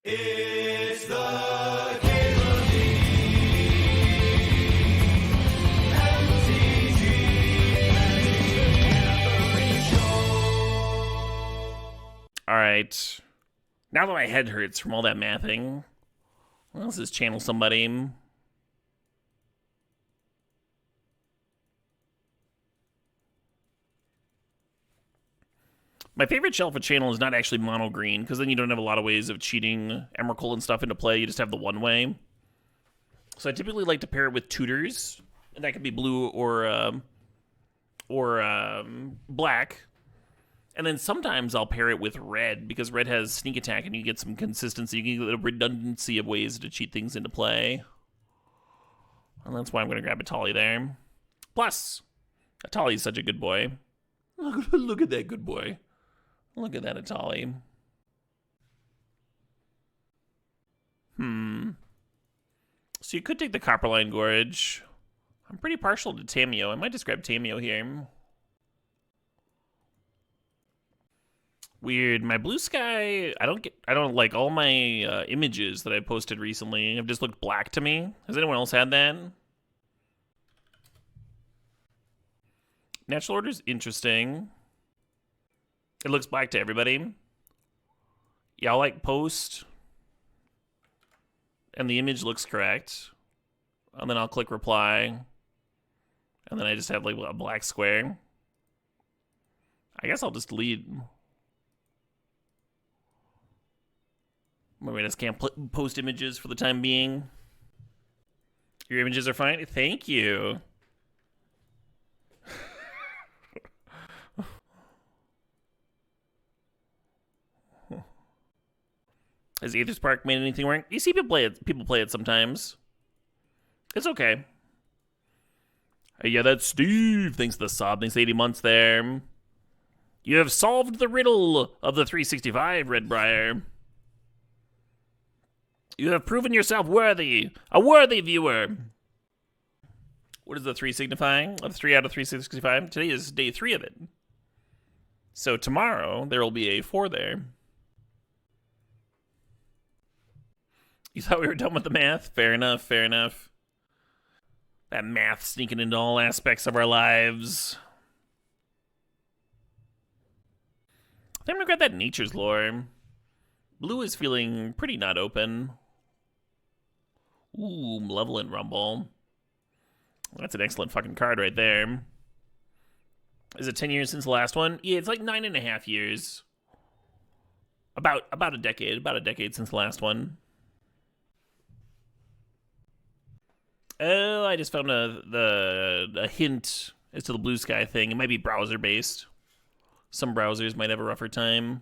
It's the Cable League, MTGO Show. All right. Now that my head hurts from all that mathing, let's just channel somebody. My favorite Shelfa channel is not actually mono green, because then you don't have a lot of ways of cheating Emrakul and stuff into play. You just have the one way. So I typically like to pair it with tutors, and that could be blue or black. And then sometimes I'll pair it with red, because red has sneak attack, and you get some consistency. You get a redundancy of ways to cheat things into play. And that's why I'm going to grab Atali there. Plus, Atali is such a good boy. Look at that good boy. Look at that Atali. So you could take the Copperline Gorge. I'm pretty partial to Tameo. I might just grab Tameo here. Weird. My blue sky, I don't like all my images that I posted recently have just looked black to me. Has anyone else had that? Natural order's interesting. It looks black to everybody. Y'all like post. And the image looks correct. And then I'll click reply. And then I just have like a black square. I guess I'll just delete. Maybe I just can't post images for the time being. Your images are fine? Thank you. Has Aether Spark made anything work? You see people play it sometimes. It's okay. Hey, yeah, that's Steve. Thanks for the sub. Thanks 80 months there. You have solved the riddle of the 365, Redbriar. You have proven yourself worthy. A worthy viewer. What is the 3 signifying? Of 3 out of 365? Today is day 3 of it. So tomorrow, there will be a 4 there. You thought we were done with the math? Fair enough, fair enough. That math sneaking into all aspects of our lives. I think I'm gonna grab that Nature's Lore. Blue is feeling pretty not open. Ooh, Malevolent Rumble. That's an excellent fucking card right there. Is it 10 years since the last one? Yeah, it's like 9.5 years. About a decade. About a decade since the last one. Oh, I just found a hint as to the blue sky thing. It might be browser-based. Some browsers might have a rougher time.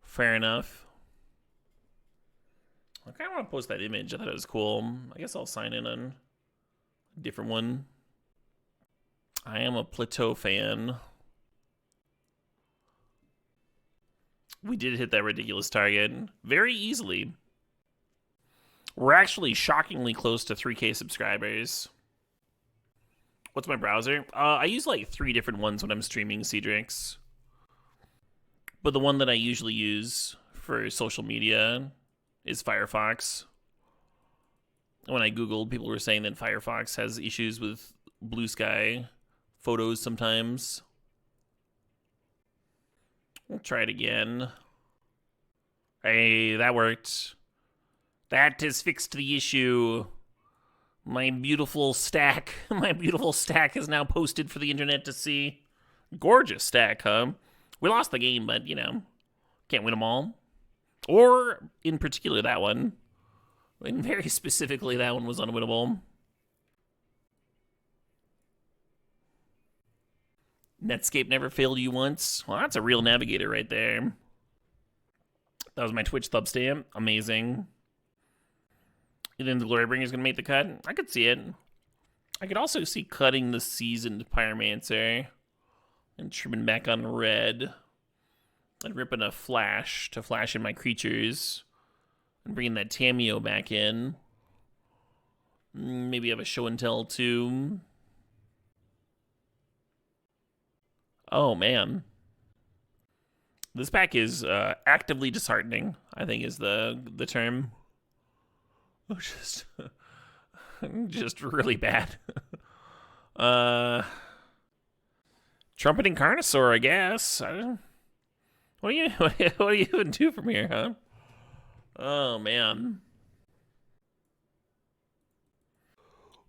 Fair enough. I kind of want to post that image. I thought it was cool. I guess I'll sign in on a different one. I am a Plateau fan. We did hit that ridiculous target very easily. We're actually shockingly close to 3K subscribers. What's my browser? I use like 3 different ones when I'm streaming Cedrix. But the one that I usually use for social media is Firefox. When I Googled, people were saying that Firefox has issues with blue sky photos sometimes. We'll try it again. Hey, that worked. That has fixed the issue. My beautiful stack is now posted for the internet to see. Gorgeous stack, huh? We lost the game, but, you know, can't win them all. Or, in particular, that one. And very specifically, that one was unwinnable. Netscape never failed you once. Well, that's a real navigator right there. That was my Twitch thumbstamp. Amazing. You think the Glorybringer's going to make the cut? I could see it. I could also see cutting the Seasoned Pyromancer and trimming back on red. And ripping a Flash to flash in my creatures. And bringing that Tameo back in. Maybe have a Show and Tell too. Oh, man. This pack is actively disheartening, I think is the term. Just really bad. Trumpeting Carnosaur, I guess. What do you even do from here, huh? Oh man.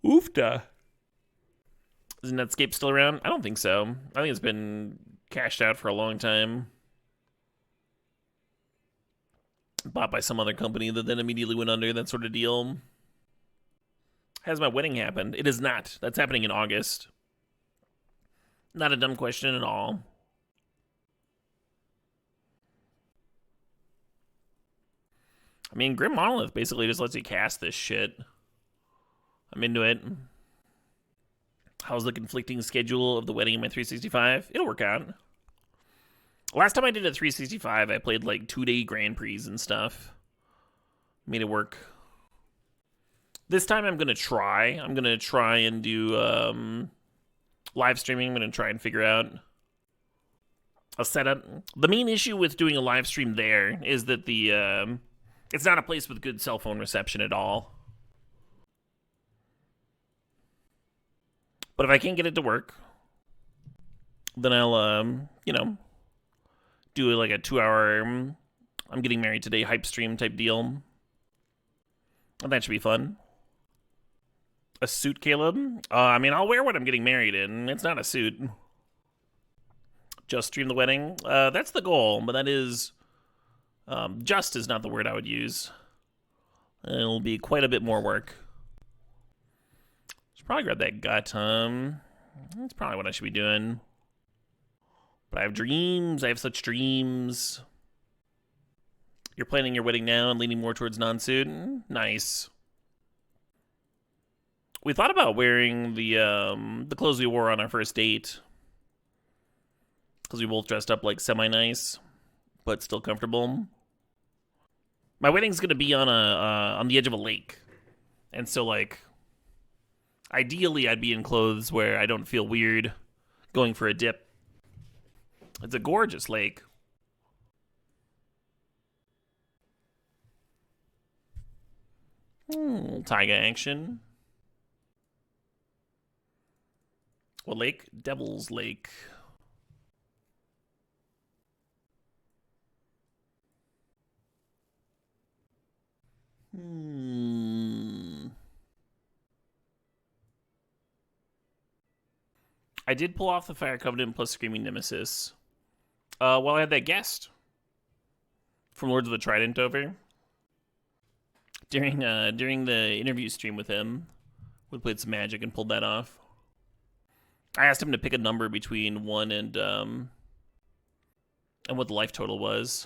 Oofta. Is Netscape still around? I don't think so. I think it's been cashed out for a long time. Bought by some other company that then immediately went under, that sort of deal. Has my wedding happened? It is not. That's happening in August. Not a dumb question at all. I mean, Grim Monolith basically just lets you cast this shit. I'm into it. How's the conflicting schedule of the wedding in my 365? It'll work out. Last time I did a 365, I played like 2-day Grand Prix and stuff. Made it work. This time I'm going to try. I'm going to try and do live streaming. I'm going to try and figure out a setup. The main issue with doing a live stream there is that it's not a place with good cell phone reception at all. But if I can't get it to work, then I'll, do like a 2-hour I'm getting married today hype stream type deal. And that should be fun. A suit, Caleb? I mean, I'll wear what I'm getting married in. It's not a suit. Just stream the wedding. That's the goal, but that is... just is not the word I would use. It'll be quite a bit more work. Should probably grab that gut. That's probably what I should be doing. But I have dreams. I have such dreams. You're planning your wedding now and leaning more towards non-suit? Nice. We thought about wearing the clothes we wore on our first date. Because we both dressed up like semi-nice, but still comfortable. My wedding's going to be on the edge of a lake. And so, like, ideally I'd be in clothes where I don't feel weird going for a dip. It's a gorgeous lake. Taiga action. What lake? Devil's Lake. I did pull off the Fire Covenant plus Screaming Nemesis. Well, I had that guest from Lords of the Trident over during the interview stream with him. We played some Magic and pulled that off. I asked him to pick a number between 1 and what the life total was.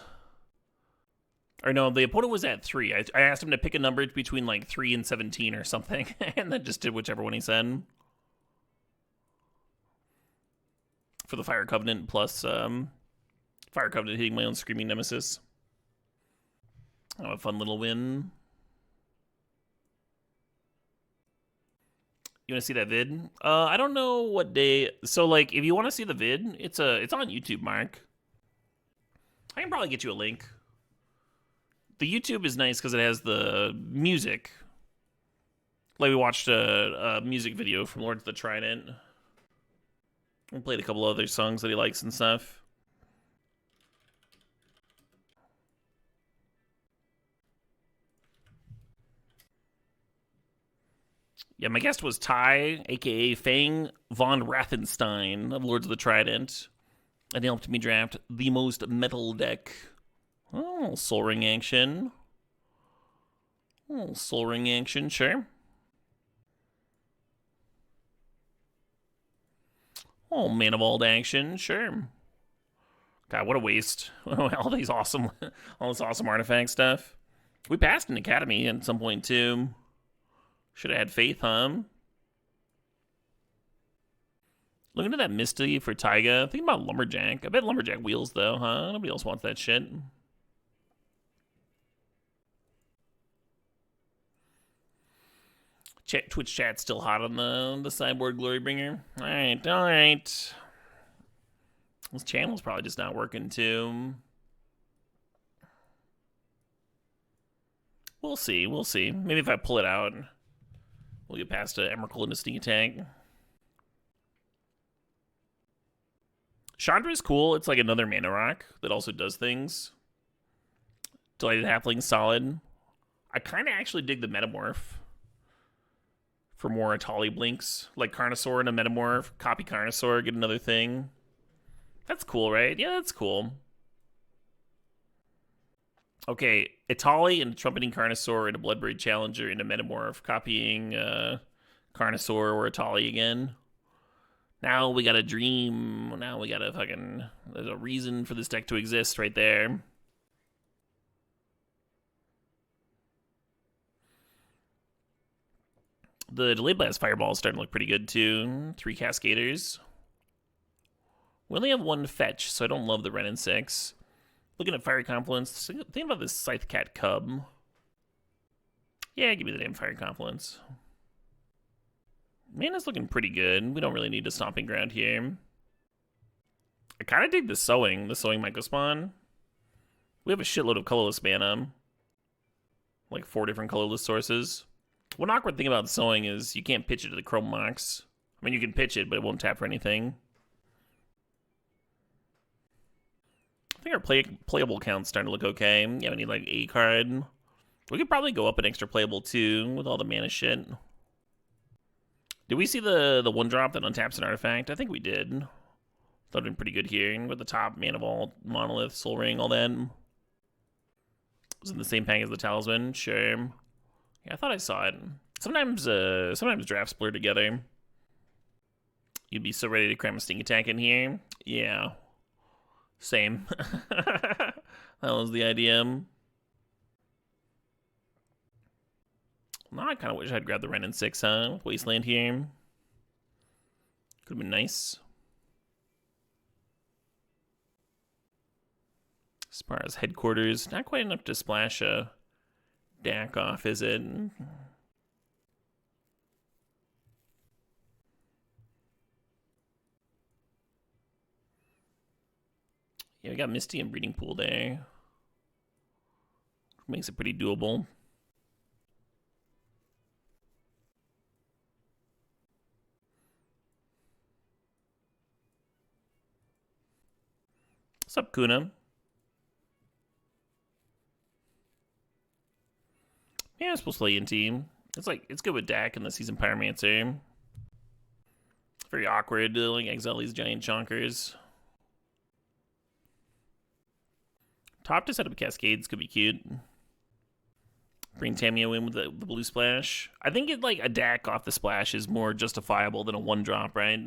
Or no, the opponent was at 3. I asked him to pick a number between like 3 and 17 or something, and then just did whichever one he said. For the Fire Covenant plus Fire Covenant hitting my own Screaming Nemesis. Oh, a fun little win. You want to see that vid? I don't know what day. So, like, if you want to see the vid, it's on YouTube, Mark. I can probably get you a link. The YouTube is nice because it has the music. Like, we watched a music video from Lords of the Trident. We played a couple other songs that he likes and stuff. Yeah, my guest was Ty, a.k.a. Fang von Rathenstein of Lords of the Trident. And he helped me draft the most metal deck. Oh, Soul Ring action. Oh, Soul Ring action, sure. Oh, Manifold action, sure. God, what a waste. all this awesome artifact stuff. We passed an academy at some point, too. Should have had faith, huh? Looking at that Misty for Taiga. Thinking about Lumberjack. I bet Lumberjack wheels, though, huh? Nobody else wants that shit. Twitch chat's still hot on the Cyborg Glorybringer. Alright, alright. This channel's probably just not working, too. We'll see. We'll see. Maybe if I pull it out, we'll get past a Emrakul and a sneak attack. Chandra is cool. It's like another mana rock that also does things. Delighted Halfling, solid. I kind of actually dig the Metamorph for more Atali blinks. Like Carnosaur and a Metamorph. Copy Carnosaur, get another thing. That's cool, right? Yeah, that's cool. Okay, Atali and a Trumpeting Carnosaur and a Bloodbraid Challenger and a Metamorph. Copying Carnosaur or Atali again. Now we got a dream. Now we got a fucking... There's a reason for this deck to exist right there. The Delayed Blast Fireball is starting to look pretty good, too. 3 Cascaders. We only have 1 fetch, so I don't love the Ren and 6. Looking at Fiery Confluence. Think about this Scythe Cat Cub. Yeah, give me the damn Fiery Confluence. Mana's looking pretty good. We don't really need a Stomping Ground here. I kind of dig the Sowing Mycospawn. We have a shitload of colorless mana. Like 4 different colorless sources. One awkward thing about Sowing is you can't pitch it to the Chrome Mox. I mean, you can pitch it, but it won't tap for anything. I think our playable count's starting to look okay. Yeah, we need like a card. We could probably go up an extra playable too with all the mana shit. Did we see the 1-drop that untaps an artifact? I think we did. That would have been pretty good here with the top Mana Vault, Monolith, Soul Ring, all that. Was in the same pack as the Talisman, sure. Yeah, I thought I saw it. Sometimes drafts blur together. You'd be so ready to cram a Sting Attack in here. Yeah. Same. That was the idea. Now I kind of wish I'd grabbed the Ren and 6, huh? Wasteland here. Could have been nice. Spara's Headquarters. Not quite enough to splash a Dak off, is it? Yeah, we got Misty and Breeding Pool there. Makes it pretty doable. What's up, Kuna? Yeah, I'm supposed to play in team. It's good with Dak and the Season Pyromancer. Very awkward to like exile these giant chonkers. Top to set up Cascades could be cute. Bring Tamio in with the blue splash. I think like a Dak off the splash is more justifiable than a 1-drop, right?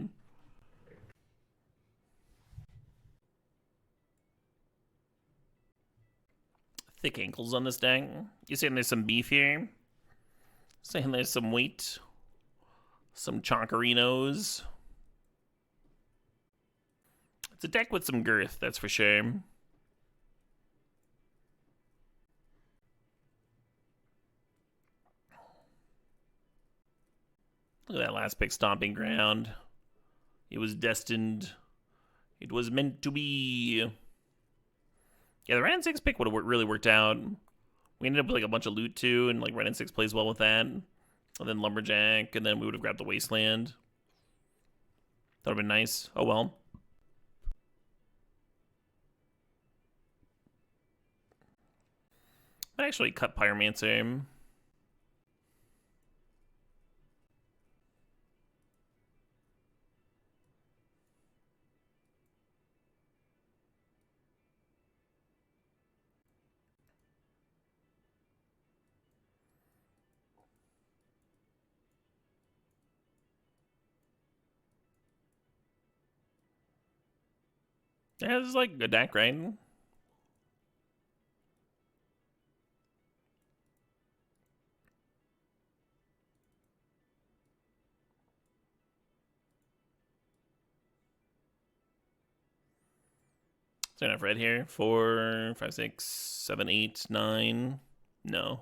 Thick ankles on this deck. You saying there's some beef here? Saying there's some weight? Some chonkerinos? It's a deck with some girth, that's for sure. Look at that last pick, Stomping Ground. It was destined. It was meant to be. Yeah, the Ren and 6 pick would have really worked out. We ended up with like a bunch of loot too, and like Ren and 6 plays well with that. And then Lumberjack, and then we would have grabbed the Wasteland. That would have been nice. Oh well. I'd actually cut Pyromancer. Yeah, this is like a deck, right? Is there enough red here? 4, 5, 6, 7, 8, 9. No.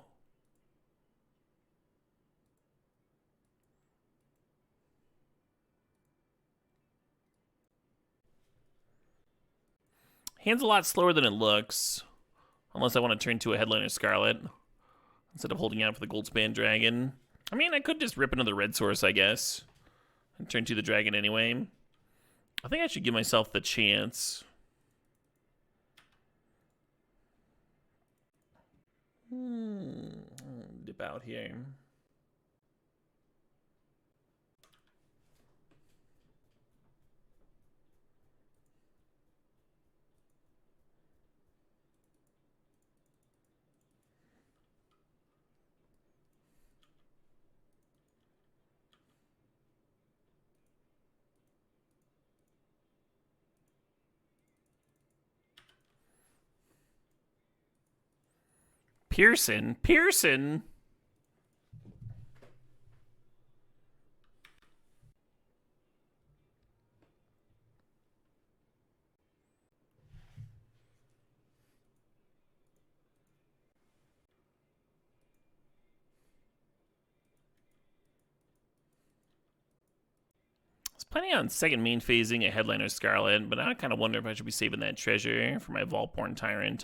Hand's a lot slower than it looks. Unless I want to turn to a Headliner Scarlet. instead of holding out for the Goldspan Dragon. I mean, I could just rip another red source, I guess, and turn to the dragon anyway. I think I should give myself the chance. Dip out here. Pearson? Pearson? I was planning on second main phasing a Headliner Scarlet, but now I kind of wonder if I should be saving that treasure for my Volporn Tyrant.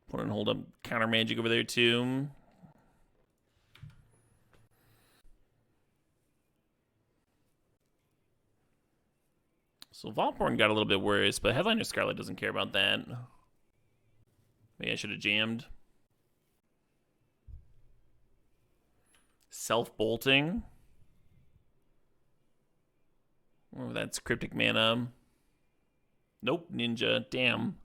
Put and hold up counter magic over there too. So Volporn got a little bit worse, but Headliner Scarlet doesn't care about that. Maybe I should have jammed. Self-bolting. Oh, that's Cryptic Mana. Nope, Ninja. Damn.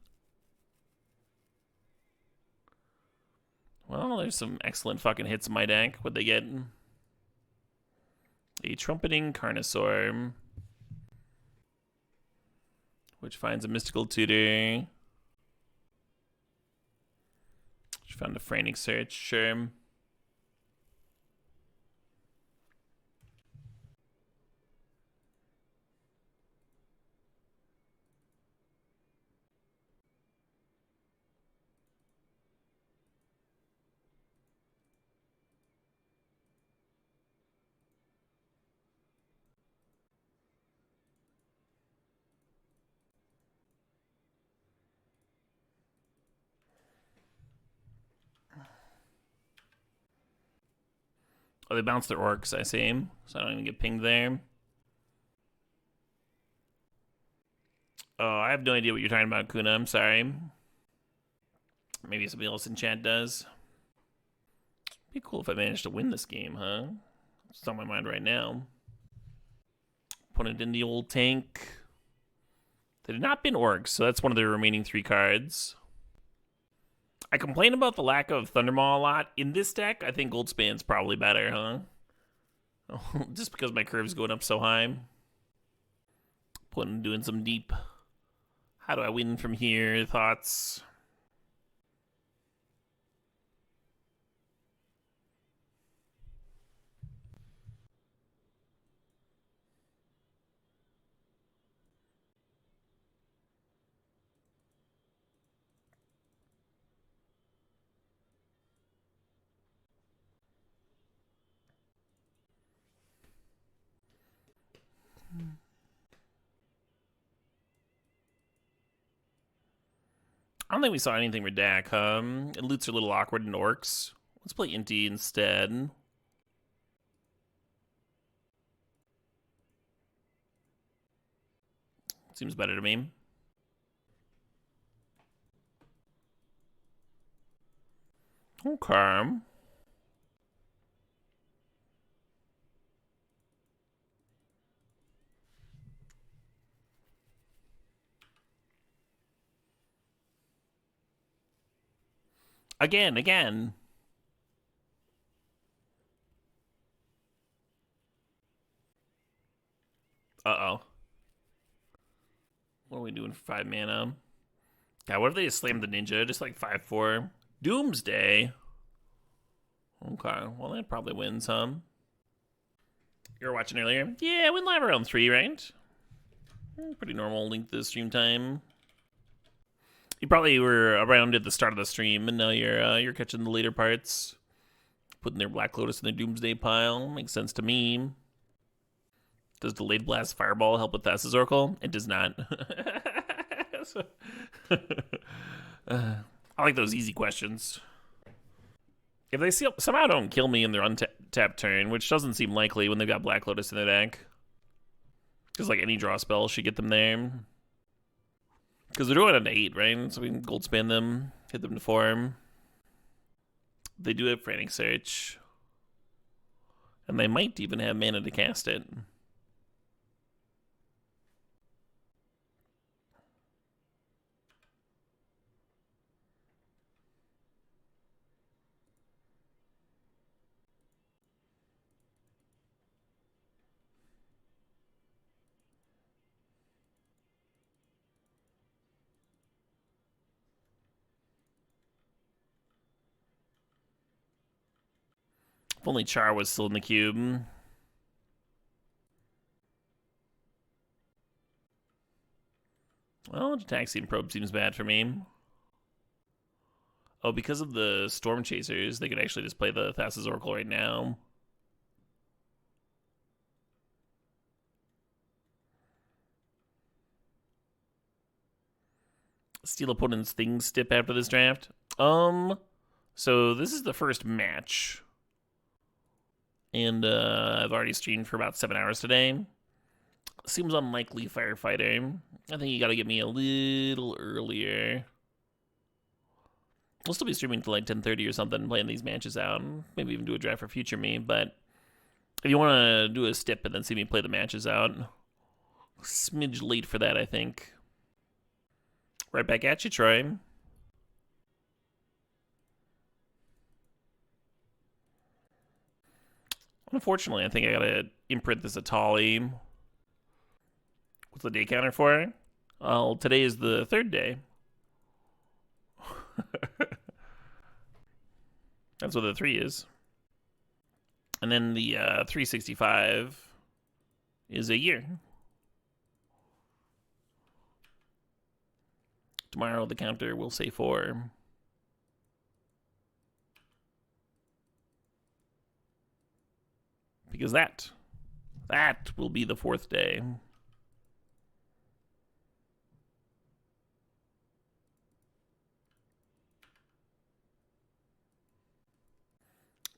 Well, there's some excellent fucking hits in my deck. What'd they get? A Trumpeting Carnosaur, which finds a Mystical Tutor. Which found a Frantic Search, sure. Oh, they bounce their orcs, I see. So I don't even get pinged there. Oh, I have no idea what you're talking about, Kuna. I'm sorry. Maybe somebody else in chat does. It'd be cool if I managed to win this game, huh? It's on my mind right now. Put it in the old tank. They did not bin orcs, so that's one of the remaining 3 cards. I complain about the lack of Thundermaw a lot. In this deck, I think Goldspan's probably better, huh? Just because my curve's going up so high. Doing some deep. How do I win from here? Thoughts? I don't think we saw anything for Dak. Loots are a little awkward in orcs. Let's play Inti instead. Seems better to me. Okay. Again. Uh-oh. What are we doing for 5 mana? God, what if they just slammed the ninja? Just like 5-4. Doomsday. Okay, well that probably wins, huh? You were watching earlier? Yeah, I went live around 3, right? Pretty normal length of stream time. You probably were around at the start of the stream, and now you're catching the later parts. Putting their Black Lotus in their Doomsday pile. Makes sense to me. Does Delayed Blast Fireball help with Thassa's Oracle? It does not. I like those easy questions. If they somehow don't kill me in their untapped turn, which doesn't seem likely when they've got Black Lotus in their deck, because like any draw spell should get them there. Because they're doing it at 8, right? So we can gold spin them, hit them to form. They do have Frantic Search. And they might even have mana to cast it. If only Char was still in the cube. Well, Taxian Probe seems bad for me. Oh, because of the Storm Chasers, they could actually just play the Thassa's Oracle right now. Steal opponent's things step after this draft. So this is the first match. And I've already streamed for about 7 hours today. Seems unlikely, Firefighter. I think you gotta get me a little earlier. We'll still be streaming till like 10:30 or something, playing these matches out. Maybe even do a draft for future me. But if you want to do a stip and then see me play the matches out, smidge late for that, I think. Right back at you, Troy. Unfortunately, I think I gotta imprint this Atali. What's the day counter for? Well, today is the 3rd day. That's what the 3 is. And then the 365 is a year. Tomorrow the counter will say 4. Because that will be the 4th day.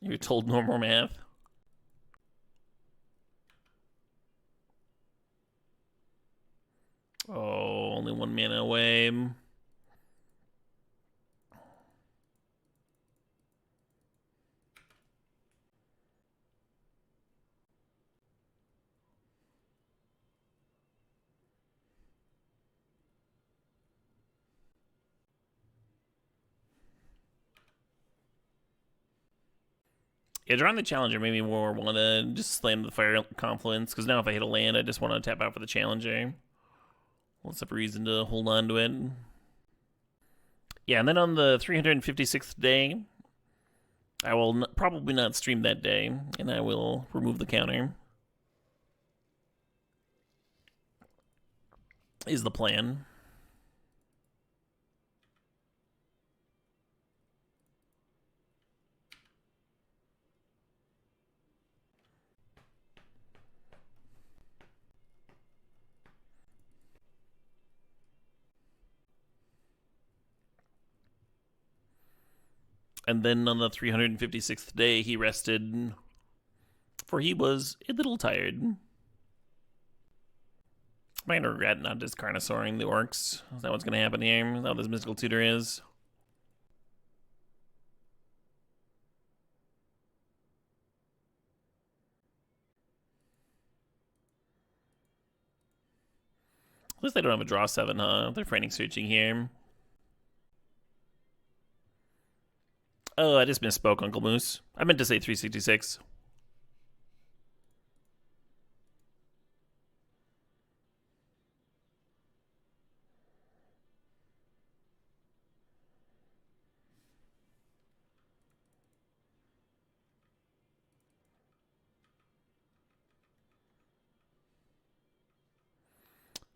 You're told no more math. Oh, only 1 mana away. Yeah, drawing the Challenger made me more want to just slam the Fire Confluence, because now if I hit a land, I just want to tap out for the Challenger. What's up reason to hold on to it? Yeah, and then on the 356th day, I will probably not stream that day, and I will remove the counter. Is the plan. And then on the 356th day, he rested, for he was a little tired. I'm going to regret not just Carnosauring the Orcs. Is that what's going to happen here? Is that what this Mystical Tutor is? At least they don't have a draw 7, huh? They're frantic searching here. Oh, I just misspoke, Uncle Moose. I meant to say 366.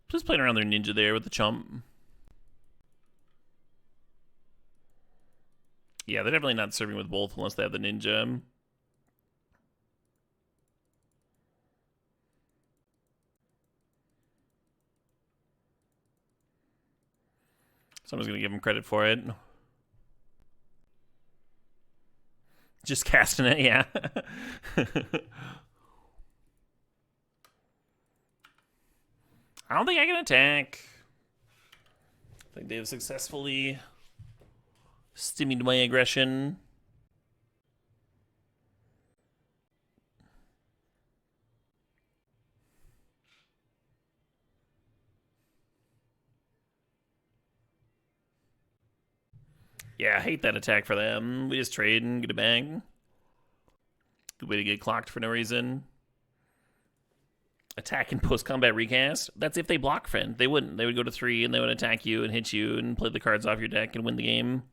Just playing around their ninja there with the chump. Yeah, they're definitely not serving with both unless they have the ninja. Someone's going to give him credit for it. Just casting it, yeah. I don't think I can attack. I think they've successfully stymied my aggression. Yeah, I hate that attack for them. We just trade and get a bang. Good way to get clocked for no reason. Attack and post-combat recast? That's if they block friend. They wouldn't. They would go to 3 and they would attack you and hit you and play the cards off your deck and win the game.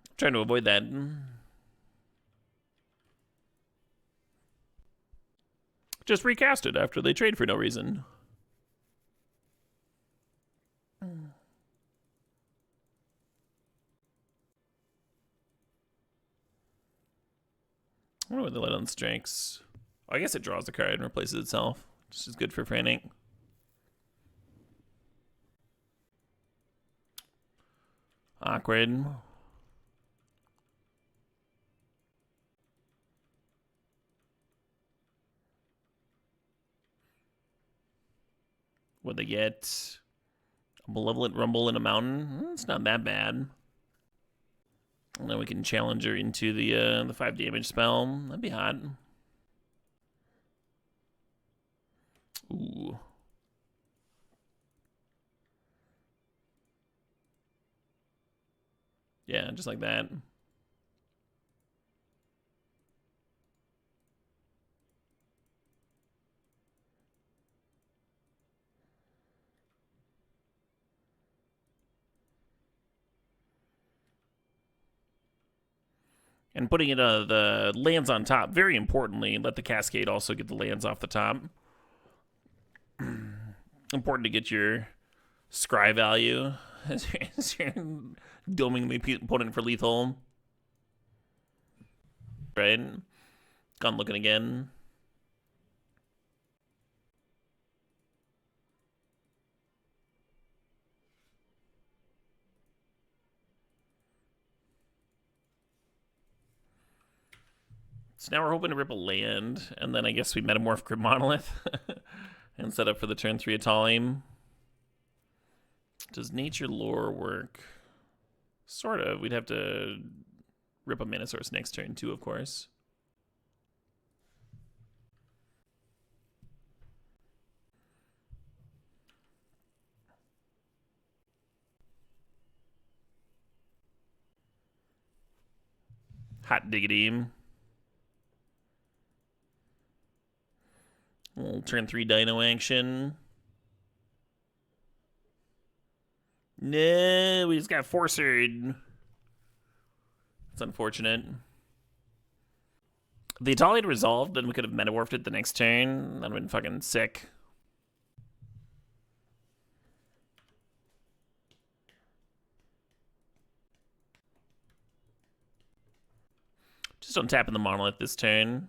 I'm trying to avoid that. Just recast it after they trade for no reason. I wonder what they let on strikes. Oh, I guess it draws a card and replaces itself, which is good for Frantic. Awkward. What they get? A Malevolent Rumble in a Mountain? It's not that bad. And then we can challenge her into the 5 damage spell. That'd be hot. Ooh. Yeah, just like that. And putting it the lands on top, very importantly, let the Cascade also get the lands off the top. Important to get your scry value as you're doming the opponent for lethal. Right? Gone looking again. So now we're hoping to rip a land, and then I guess we metamorph Crypt Monolith and set up for the turn 3 Atalim. Does Nature Lore work? Sort of. We'd have to rip a Mana Source next turn too, of course. Hot diggity. We'll turn 3 Dino action. No, we just got Forcered. It's unfortunate. If the Atali had resolved, then we could have metamorphed it the next turn. That would have been fucking sick. Just untapping the Monolith this turn.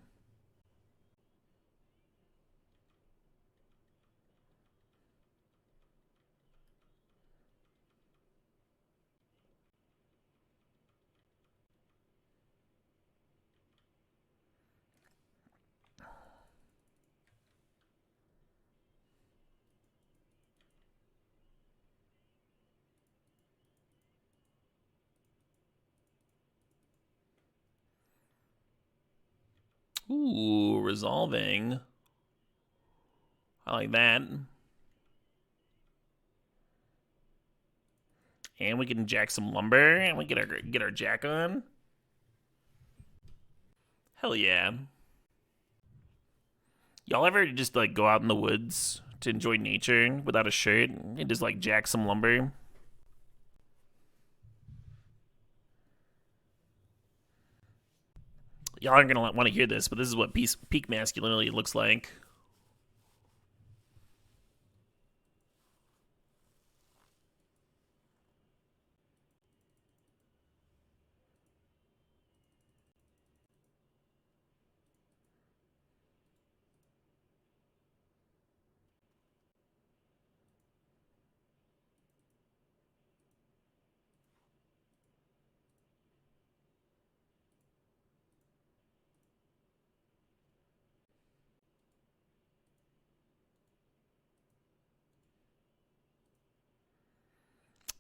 Ooh, resolving. I like that. And we can jack some lumber, and we get our jack on. Hell yeah. Y'all ever just like go out in the woods to enjoy nature without a shirt and just like jack some lumber? Y'all aren't gonna want to hear this, but this is what peak masculinity looks like.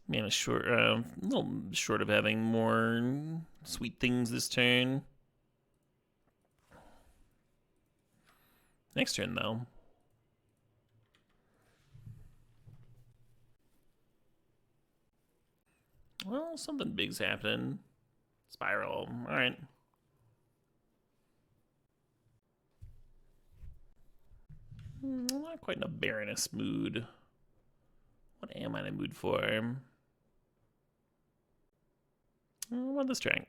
Man, a little short of having more sweet things this turn. Next turn, though. Well, something big's happening. Spiral. All right. I'm not quite in a Baroness mood. What am I in a mood for? I want this track.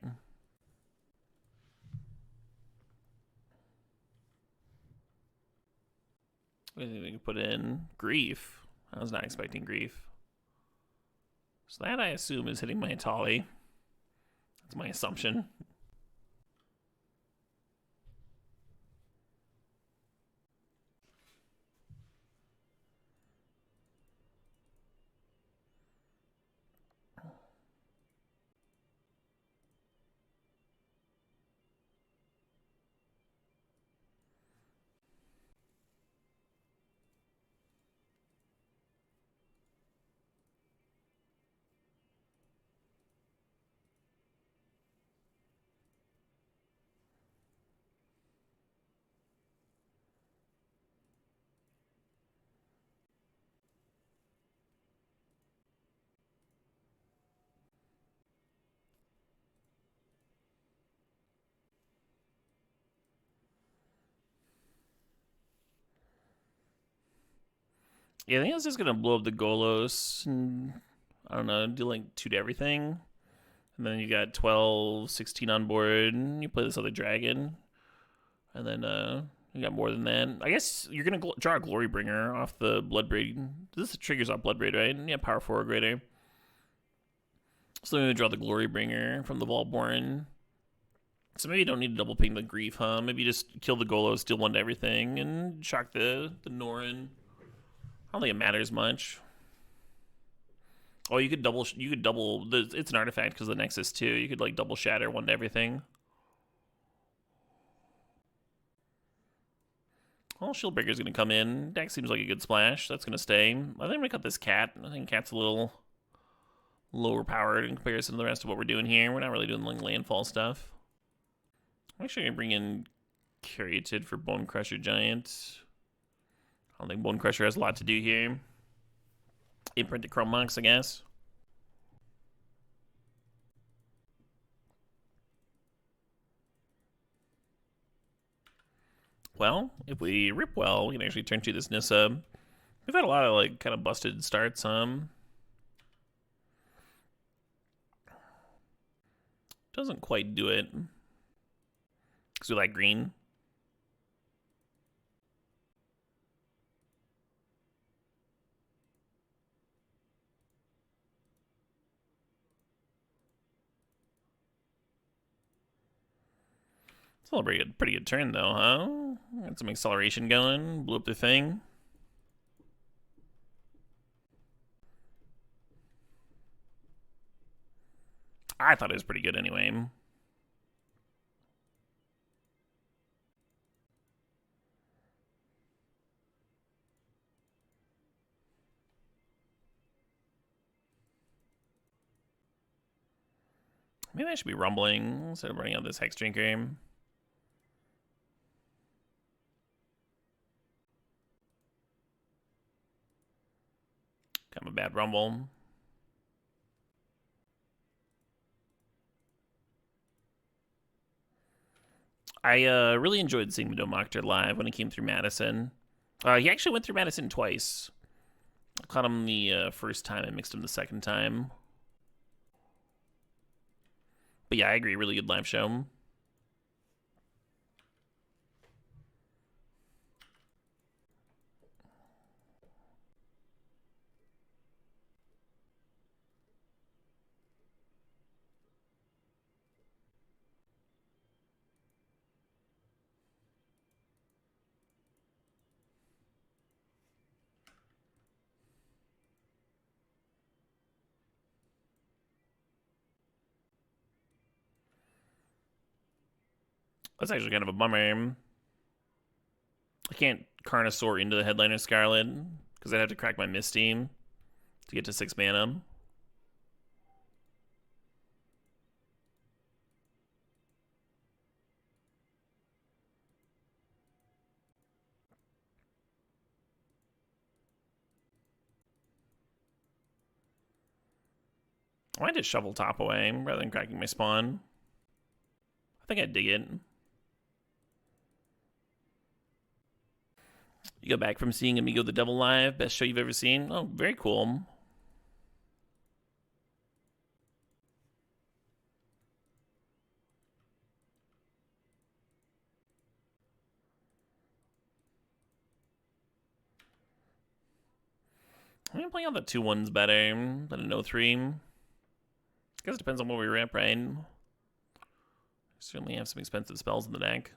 What do you think we can put in? Grief. I was not expecting grief. So that, I assume, is hitting my Atali. That's my assumption. Yeah, I think it's just gonna blow up the Golos and, I don't know, do like 2 to everything. And then you got 12, 16 on board, and you play this other dragon. And then you got more than that. I guess you're gonna draw a Glorybringer off the Bloodbraid. This triggers off Bloodbraid, right? Yeah, power 4 or greater. So I'm gonna draw the Glorybringer from the Volborn. So maybe you don't need to double ping the Grief, huh? Maybe you just kill the Golos, steal 1 to everything, and shock the Norin. I don't think it matters much. Oh, you could double. It's an artifact because of the Nexus too. You could like double shatter 1 to everything. Well, Shieldbreaker's gonna come in. Deck seems like a good splash. That's gonna stay. I think I'm gonna cut this cat. I think cat's a little lower powered in comparison to the rest of what we're doing here. We're not really doing like landfall stuff. I'm actually gonna bring in Caryatid for Bone Crusher Giant. I don't think Bone Crusher has a lot to do here. Imprint the Chrome Mox, I guess. Well, if we rip well, we can actually turn to this Nissa. We've had a lot of like kind of busted starts. Doesn't quite do it. Because we like green. Still a pretty good turn though, huh? Got some acceleration going. Blew up the thing. I thought it was pretty good anyway. Maybe I should be rumbling instead of running out this Hex Drinker. Kind of a bad rumble. I really enjoyed seeing Midomoctor live when he came through Madison. He actually went through Madison twice. I caught him the first time. I mixed him the second time. But yeah, I agree. Really good live show. That's actually kind of a bummer. I can't Carnosaur into the Headliner Scarlet because I'd have to crack my Misty to get to 6 mana. I might just shovel top away rather than cracking my spawn. I think I dig it. You go back from seeing Amigo the Devil live. Best show you've ever seen. Oh, very cool. I'm gonna play on the 2-1s better than a no-3. Guess it depends on where we rip, right? Certainly have some expensive spells in the deck.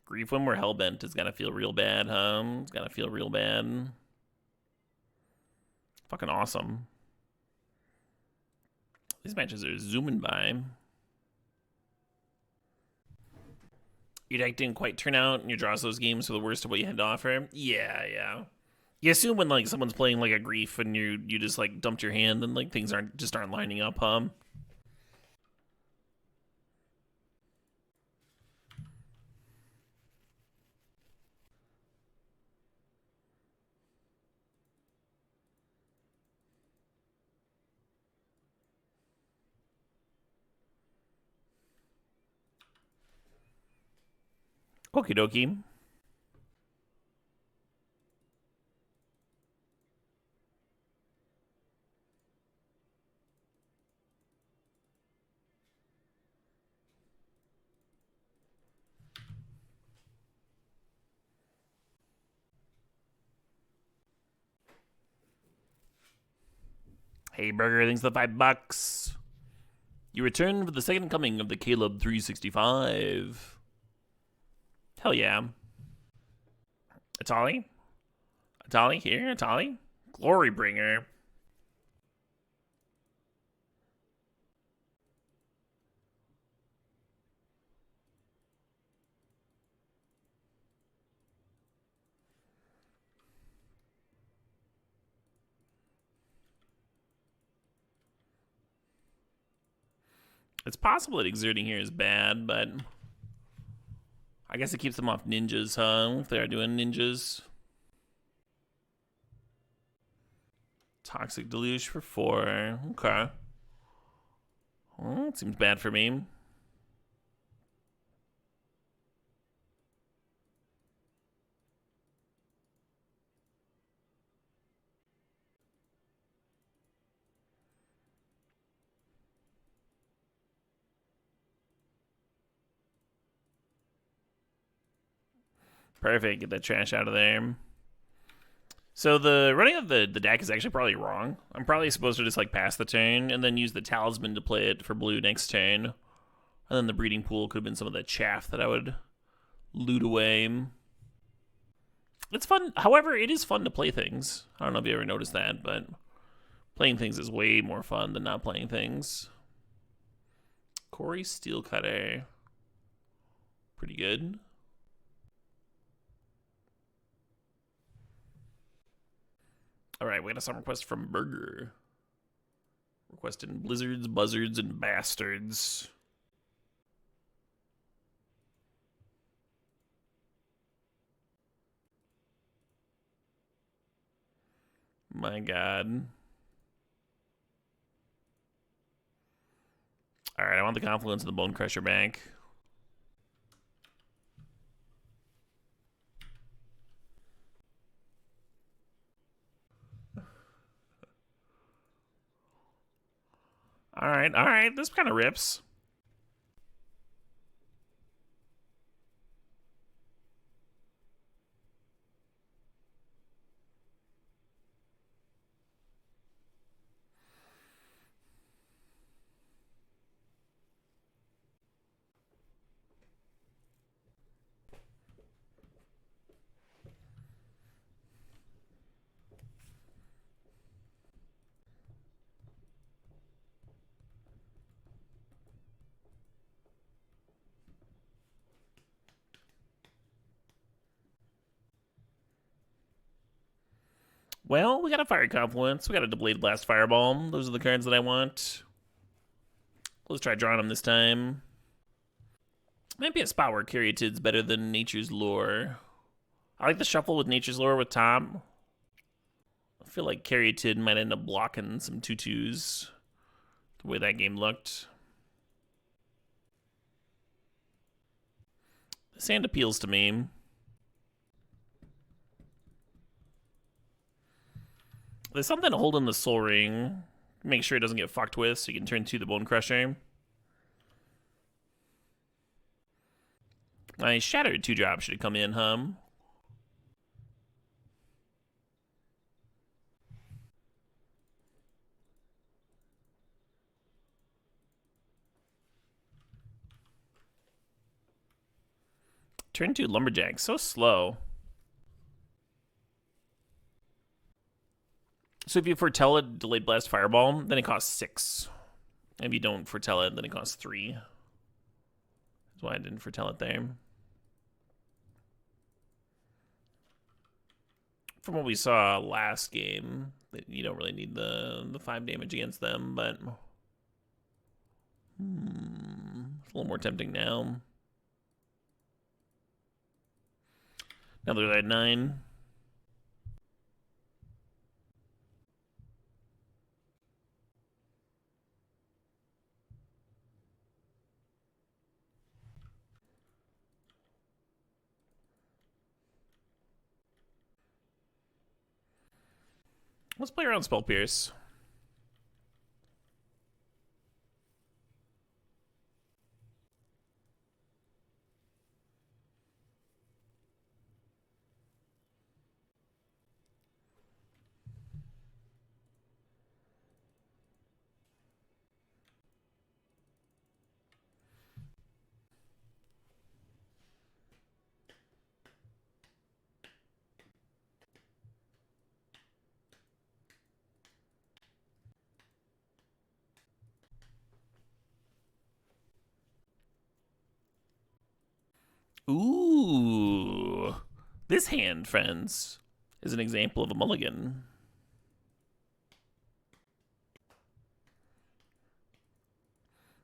Grief when we're hellbent is gonna feel real bad, huh? It's gonna feel real bad. Fucking awesome. These matches are zooming by. Your deck didn't quite turn out, and your draws those games for the worst of what you had to offer. Yeah. You assume when like someone's playing like a grief and you just like dumped your hand and like things aren't lining up, huh? Okie dokie. Hey Burger, thanks for the $5. You return for the second coming of the Caleb 365. Hell yeah. Atali? Atali here? Atali? Glory bringer. It's possible that exerting here is bad, but I guess it keeps them off ninjas, huh? If they are doing ninjas. Toxic Deluge for 4. Okay. Well, it seems bad for me. Perfect. Get that trash out of there. So the running of the deck is actually probably wrong. I'm probably supposed to just like pass the turn and then use the talisman to play it for blue next turn. And then the breeding pool could have been some of the chaff that I would loot away. It's fun. However, it is fun to play things. I don't know if you ever noticed that, but playing things is way more fun than not playing things. Corey Steelcutter. Pretty good. Alright, we got a song request from Burger. Requesting blizzards, buzzards, and bastards. My god. Alright, I want the Confluence of the Bone Crusher back. Alright, this kind of rips. Well, we got a Fire Confluence. We got a Deblade Blast Fireball. Those are the cards that I want. Let's try drawing them this time. Might be a spot where Caryatid's better than Nature's Lore. I like the shuffle with Nature's Lore with top. I feel like Caryatid might end up blocking some 2/2s the way that game looked. This hand appeals to me. There's something holding the Soul Ring. Make sure it doesn't get fucked with so you can turn to the Bone Crusher. My Shattered 2-drop should come in, huh? Turn 2 Lumberjack, so slow. So if you foretell a Delayed Blast Fireball, then it costs 6. If you don't foretell it, then it costs 3. That's why I didn't foretell it there. From what we saw last game, you don't really need the 5 damage against them, but it's a little more tempting now. Now they're at 9. Let's play around Spell Pierce. Ooh. This hand, friends, is an example of a mulligan.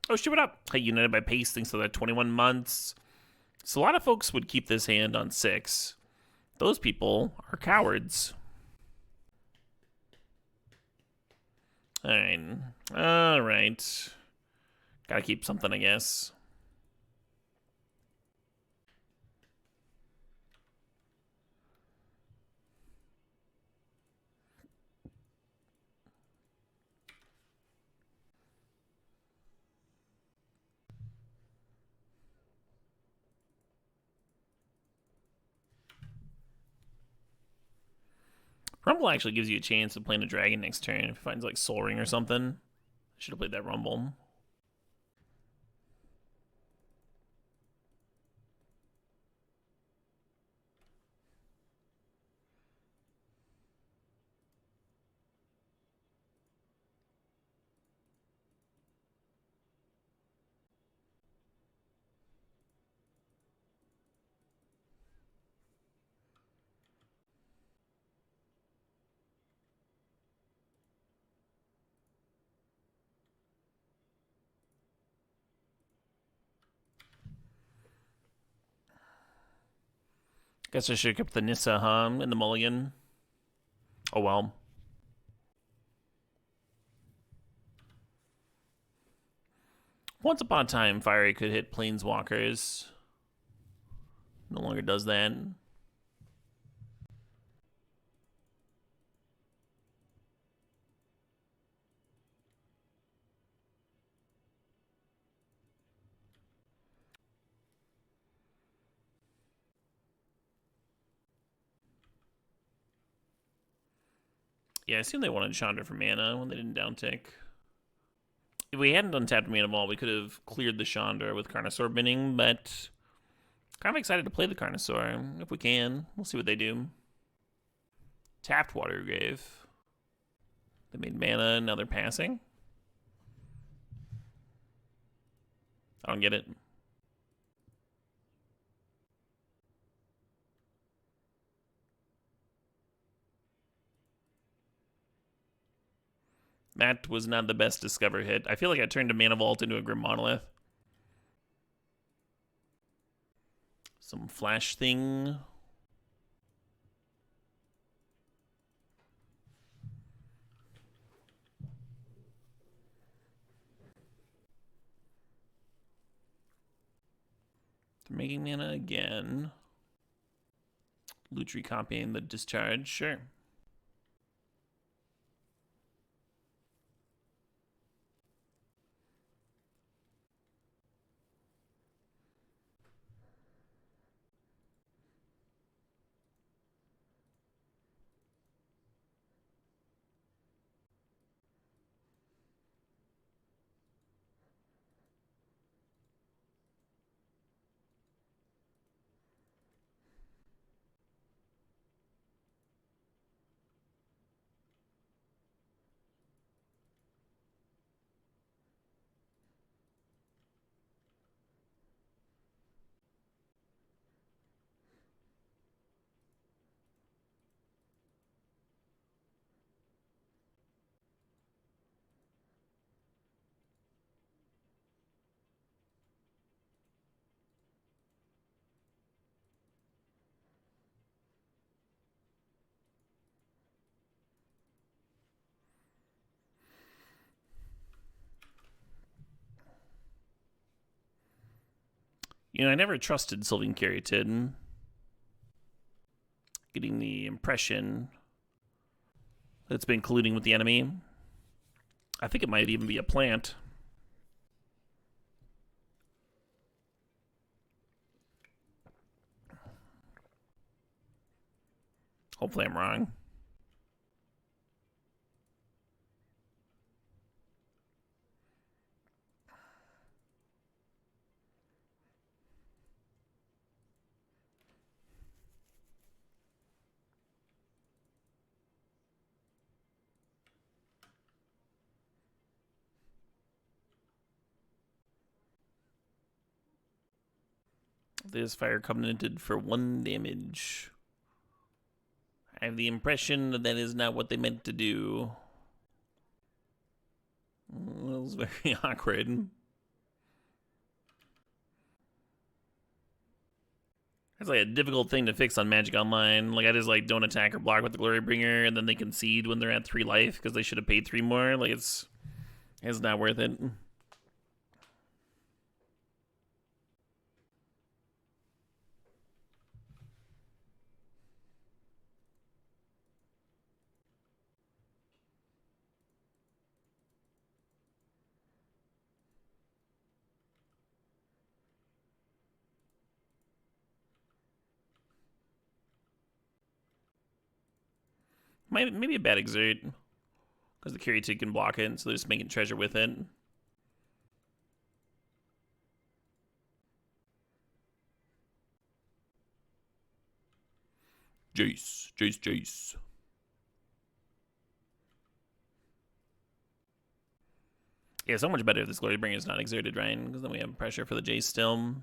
Oh, shit, what up? Hey, United by Pace thinks so that 21 months. So a lot of folks would keep this hand on 6. Those people are cowards. Alright. Alright. Gotta keep something, I guess. Rumble actually gives you a chance of playing a dragon next turn if it finds like Soul Ring or something. Should have played that Rumble. Guess I should have kept the Nissa, huh? In the mulligan. Oh well. Once upon a time, Fiery could hit Planeswalkers. No longer does that. Yeah, I assume they wanted Chandra for mana when they didn't downtick. If we hadn't untapped Mana Ball, we could have cleared the Chandra with Carnosaur binning, but kind of excited to play the Carnosaur if we can. We'll see what they do. Tapped Watergrave. They made mana, now they're passing. I don't get it. That was not the best Discover hit. I feel like I turned a Mana Vault into a Grim Monolith. Some flash thing. They're making mana again. Lutri copying the discharge, sure. You know, I never trusted Sylvan Caryatid. Getting the impression that it's been colluding with the enemy. I think it might even be a plant. Hopefully I'm wrong. This fire covenanted for 1 damage. I have the impression that that is not what they meant to do. It was very awkward. It's like a difficult thing to fix on Magic Online. Like, I just like don't attack or block with the Glorybringer, and then they concede when they're at 3 life because they should have paid 3 more. Like, it's not worth it. Maybe a bad exert. Because the Caryatid can block it, so they're just making treasure with it. Jace. Yeah, so much better if this Glorybringer is not exerted, right? Because then we have pressure for the Jace still.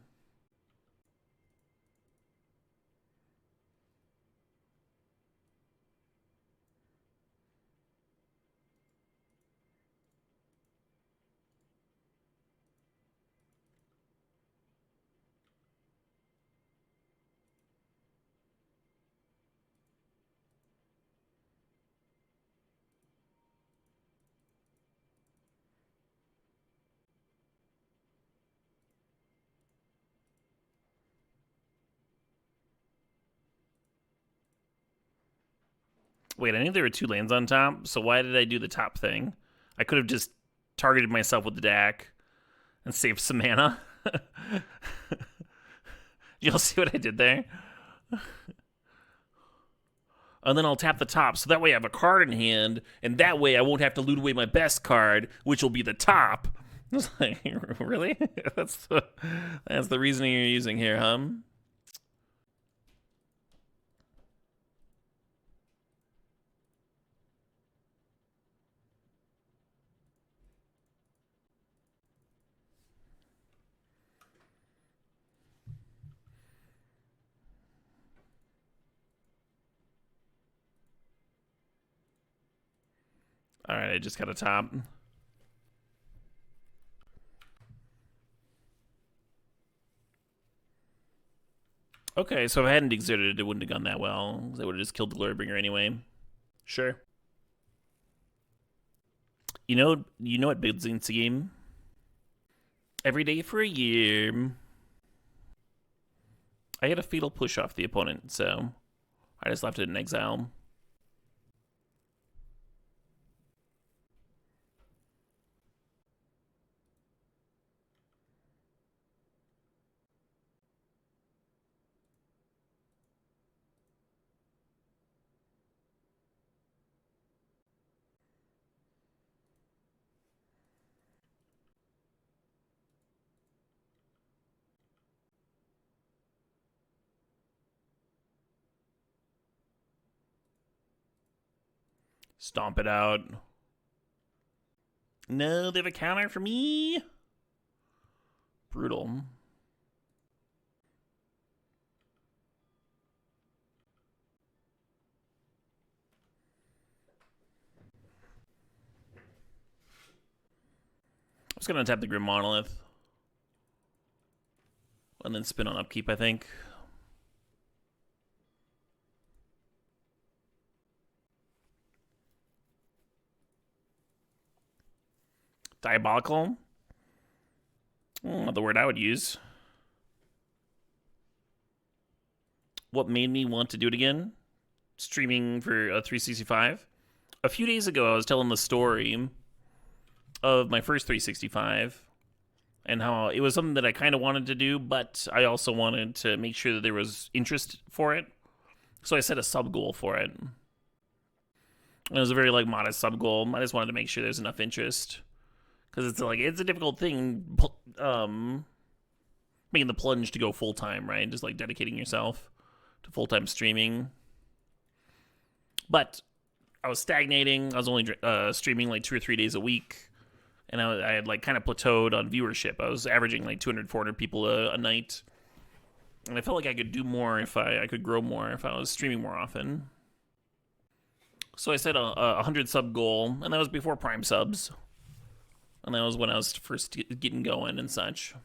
Wait, I knew there were 2 lands on top, so why did I do the top thing? I could have just targeted myself with the DAC and saved some mana. Y'all see what I did there? And then I'll tap the top, so that way I have a card in hand, and that way I won't have to loot away my best card, which will be the top. I was like, really? That's the reasoning you're using here, huh? All right, I just got a top. Okay, so if I hadn't exerted it, it wouldn't have gone that well. Because I would have just killed the Glorybringer anyway. Sure. You know what builds into the game? Every day for a year. I had a fatal push off the opponent, so I just left it in exile. Stomp it out. No, they have a counter for me. Brutal. I was going to tap the Grim Monolith. And then spin on upkeep, I think. Diabolical? Not the word I would use. What made me want to do it again? Streaming for a 365. A few days ago, I was telling the story of my first 365 and how it was something that I kind of wanted to do, but I also wanted to make sure that there was interest for it. So I set a sub goal for it. And it was a very modest sub goal. I just wanted to make sure there's enough interest, because it's a difficult thing, making the plunge to go full time, right? Just dedicating yourself to full time streaming. But I was stagnating. I was only streaming 2 or 3 days a week. And I had kind of plateaued on viewership. I was averaging 200, 400 people a night. And I felt like I could do more if I could grow more if I was streaming more often. So I set a 100 sub goal, and that was before Prime subs. And that was when I was first getting going and such.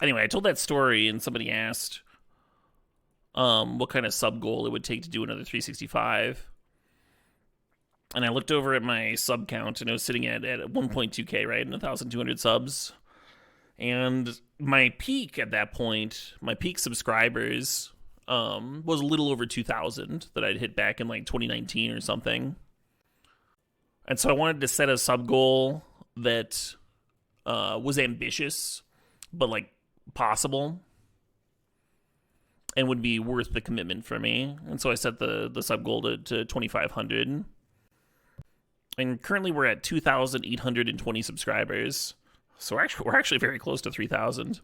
Anyway, I told that story, and somebody asked what kind of sub goal it would take to do another 365. And I looked over at my sub count, and it was sitting at 1.2k, right? And 1,200 subs. And my peak at that point, my peak subscribers, was a little over 2,000 that I'd hit back in 2019 or something. And so I wanted to set a sub goal that was ambitious, but possible, and would be worth the commitment for me. And so I set the sub goal to 2,500. And currently we're at 2,820 subscribers. So we're actually very close to 3,000.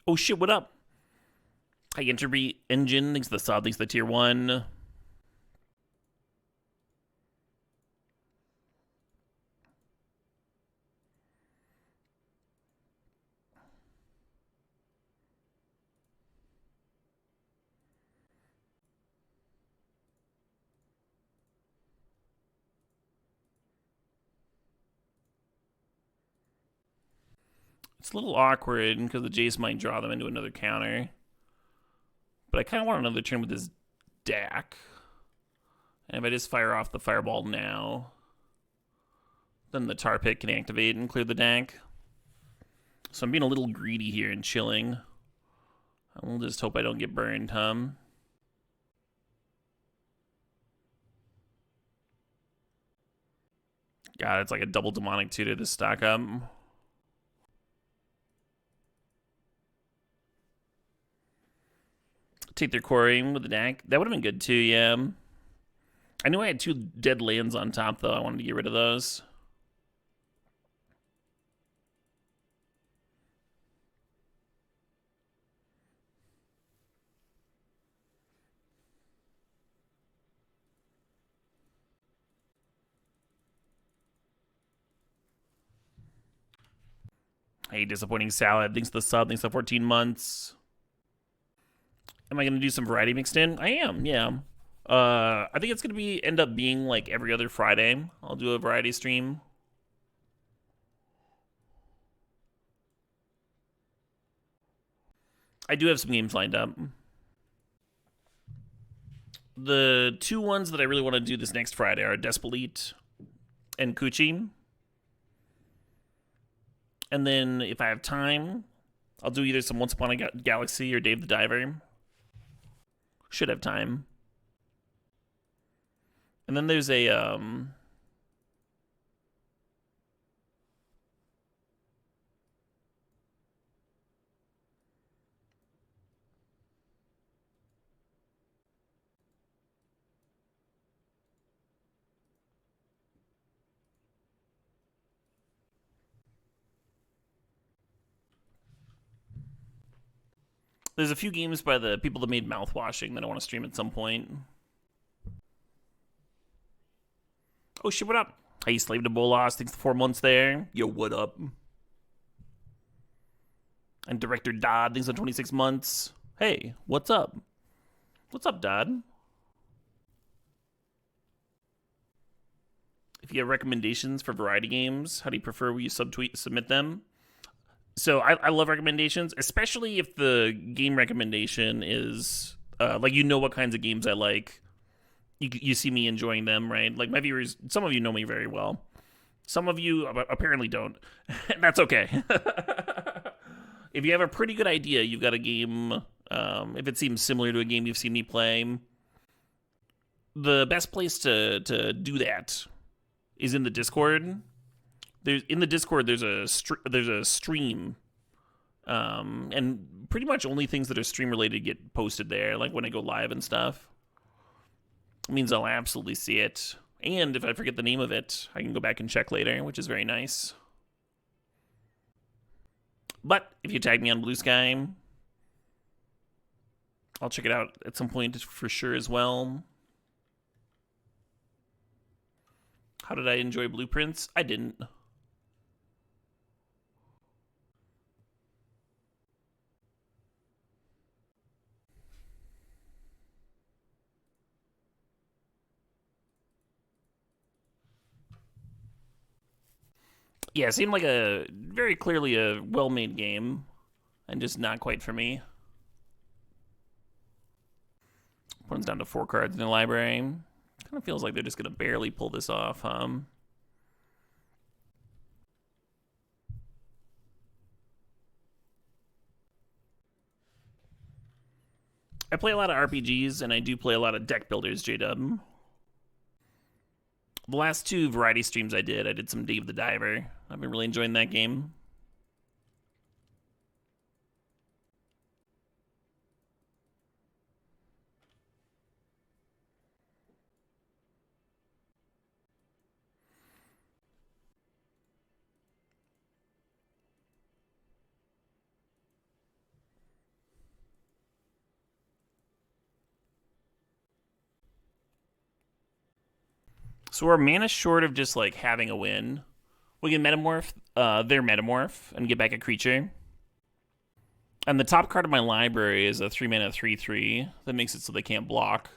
Oh shit, what up? Hi, Interbeat Engine. Thanks for the sub. Thanks for the tier 1. It's a little awkward because the Jace might draw them into another counter. But I kind of want another turn with this Dak. And if I just fire off the Fireball now, then the Tar Pit can activate and clear the Dak. So I'm being a little greedy here and chilling. I'll just hope I don't get burned, God, it's like a double Demonic Tutor to stock up. Take their quarry with the Dak. That would have been good too, yeah. I knew I had 2 dead lands on top, though. I wanted to get rid of those. Hey, Disappointing Salad. Thanks for the sub. Thanks for 14 months. Am I going to do some variety mixed in? I am, yeah. I think it's going to end up being every other Friday. I'll do a variety stream. I do have some games lined up. The two ones that I really want to do this next Friday are Despelite and Kuchi. And then if I have time, I'll do either some Once Upon a Galaxy or Dave the Diver. Should have time. And then there's a there's a few games by the people that made Mouthwashing that I want to stream at some point. Oh shit, what up? How you Slave to Bolas? Thanks for 4 months there. Yo, what up? And Director Dodd, thanks for 26 months. Hey, what's up? What's up, Dodd? If you have recommendations for variety games, how do you prefer you submit them? So I love recommendations, especially if the game recommendation is like you know what kinds of games I like. You see me enjoying them, right? Like my viewers, some of you know me very well. Some of you apparently don't. And that's okay. If you have a pretty good idea, you've got a game, if it seems similar to a game you've seen me play, the best place to do that is in the Discord. In the Discord, there's a stream, and pretty much only things that are stream related get posted there. Like when I go live and stuff, it means I'll absolutely see it. And if I forget the name of it, I can go back and check later, which is very nice. But if you tag me on Blue Sky, I'll check it out at some point for sure as well. How did I enjoy Blueprints? I didn't. Yeah, it seemed like very clearly a well-made game, and just not quite for me. One's down to 4 cards in the library. Kind of feels like they're just gonna barely pull this off, I play a lot of RPGs, and I do play a lot of deck builders, J-Dub. The last 2 variety streams I did some Dave the Diver. I've been really enjoying that game. So we're mana short of just like having a win. We can metamorph their metamorph and get back a creature. And the top card of my library is a 3 mana 3/3 that makes it so they can't block.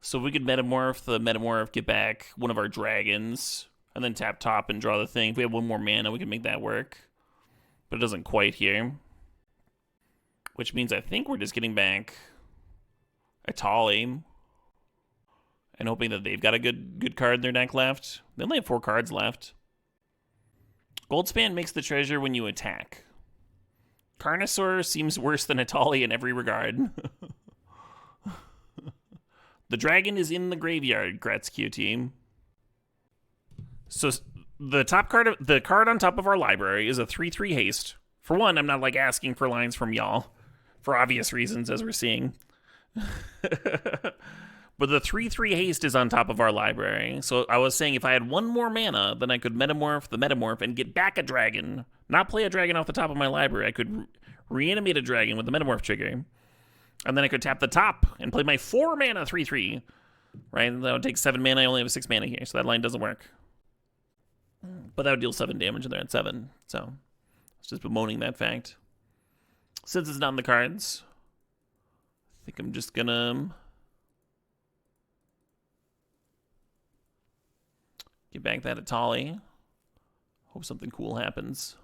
So we could metamorph the metamorph, get back one of our dragons, and then tap top and draw the thing. If we have 1 more mana, we can make that work. But it doesn't quite here. Which means I think we're just getting back a Tali. And hoping that they've got a good card in their deck left. They only have 4 cards left. Goldspan makes the treasure when you attack. Carnosaur seems worse than Atali in every regard. The dragon is in the graveyard, Gretzky team. So the card on top of our library is a 3/3 haste. For one, I'm not like asking for lines from y'all, for obvious reasons, as we're seeing. But the 3/3 haste is on top of our library. So I was saying if I had 1 more mana, then I could metamorph the metamorph and get back a dragon. Not play a dragon off the top of my library. I could reanimate a dragon with the metamorph trigger. And then I could tap the top and play my 4 mana 3/3. Right? That would take 7 mana. I only have 6 mana here, so that line doesn't work. But that would deal 7 damage and they're at 7. So it's just bemoaning that fact. Since it's not in the cards, I think I'm just gonna get back that Atali. Hope something cool happens.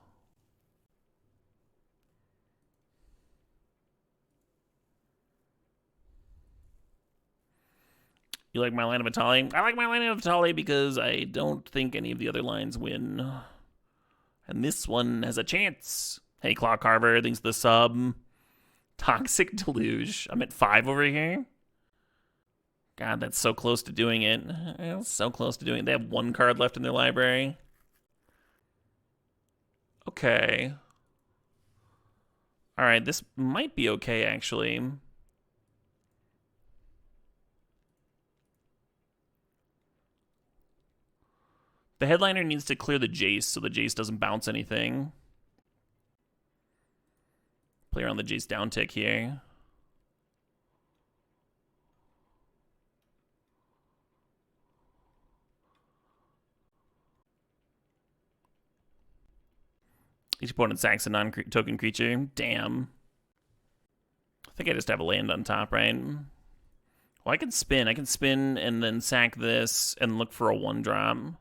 You like my line of Vitali? I like my line of Vitali because I don't think any of the other lines win. And this one has a chance. Hey, Claw Carver, thanks for the sub. Toxic Deluge. I'm at 5 over here. God, that's so close to doing it. So close to doing it. They have 1 card left in their library. Okay. All right, this might be okay, actually. The headliner needs to clear the Jace so the Jace doesn't bounce anything. Play around the Jace down tick here. Each opponent sacks a non-token creature. Damn. I think I just have a land on top, right? Well, I can spin. I can spin and then sack this and look for a 1-drop.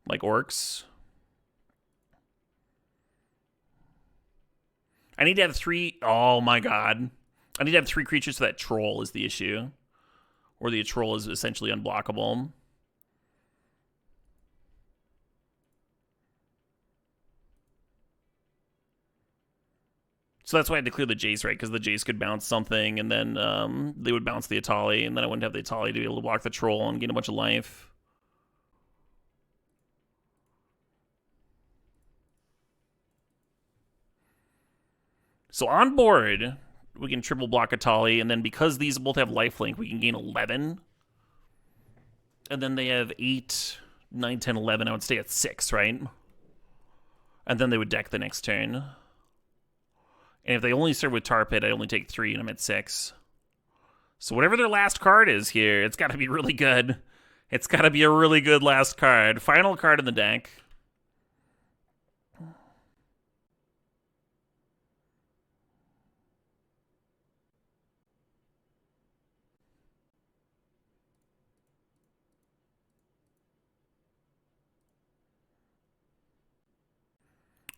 Like orcs. I need to have 3... Oh, my God. I need to have 3 creatures so that troll is the issue. Or the troll is essentially unblockable. So that's why I had to clear the Jace, right? Because the Jace could bounce something, and then they would bounce the Atali, and then I wouldn't have the Atali to be able to block the troll and gain a bunch of life. So on board, we can triple block Atali, and then because these both have lifelink, we can gain 11. And then they have 8, 9, 10, 11. I would stay at 6, right? And then they would deck the next turn. And if they only serve with Tar Pit, I only take 3, and I'm at 6. So whatever their last card is here, it's got to be really good. It's got to be a really good last card. Final card in the deck.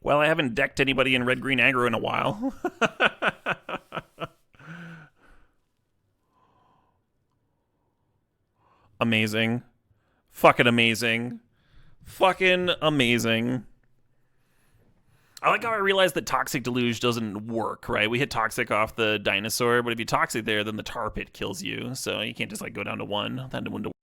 Well, I haven't decked anybody in red-green aggro in a while. Amazing. Fucking amazing. Fucking amazing. I like how I realized that Toxic Deluge doesn't work, right? We hit Toxic off the Dinosaur, but if you Toxic there, then the Tar Pit kills you. So you can't just like go down to 1. That wouldn't